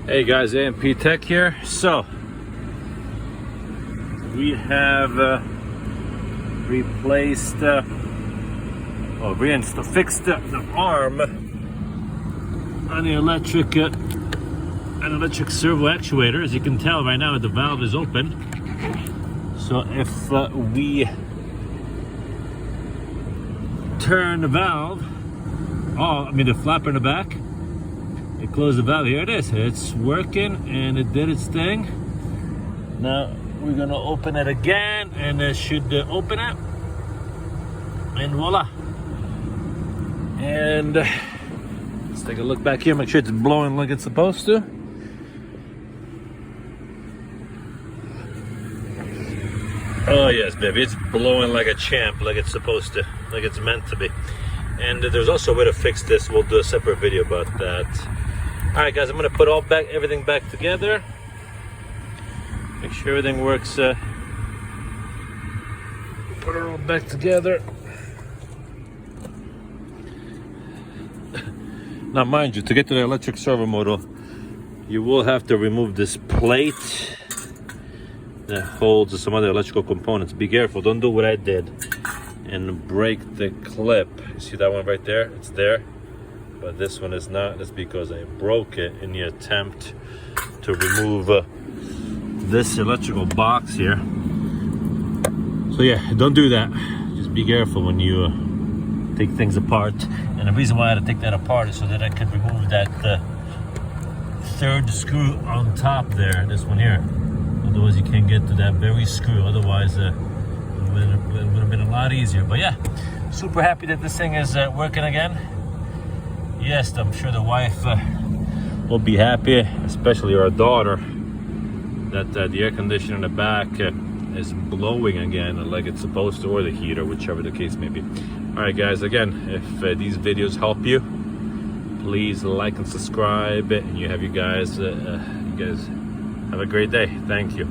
Hey guys, AM&C Tech here. So we have replaced fixed the arm on the electric servo actuator. As you can tell right now, the valve is open. So if we turn the valve, the flapper in the back, it closed the valve. Here it is. It's working and it did its thing. Now we're gonna open it again, and it should open it, and voila. And let's take a look back here, make sure it's blowing like it's supposed to. Oh yes, baby, it's blowing like a champ, like it's supposed to, like it's meant to be. And there's also a way to fix this. We'll do a separate video about that. All right, guys, I'm gonna put everything back together. Make sure everything works. Put it all back together. Now, mind you, to get to the electric servo motor, you will have to remove this plate that holds some other electrical components. Be careful, don't do what I did and break the clip. You see that one right there? It's there, but this one is not. That's because I broke it in the attempt to remove this electrical box here. So yeah, don't do that. Just be careful when you take things apart. And the reason why I had to take that apart is so that I could remove that third screw on top there, this one here. Otherwise you can't get to that very screw. Otherwise it would have been a lot easier. But yeah, super happy that this thing is working again. Yes, I'm sure the wife will be happy, especially our daughter, that the air conditioner in the back is blowing again like it's supposed to, or the heater, whichever the case may be. All right, guys, again, if these videos help you, please like and subscribe, and you guys have a great day. Thank you.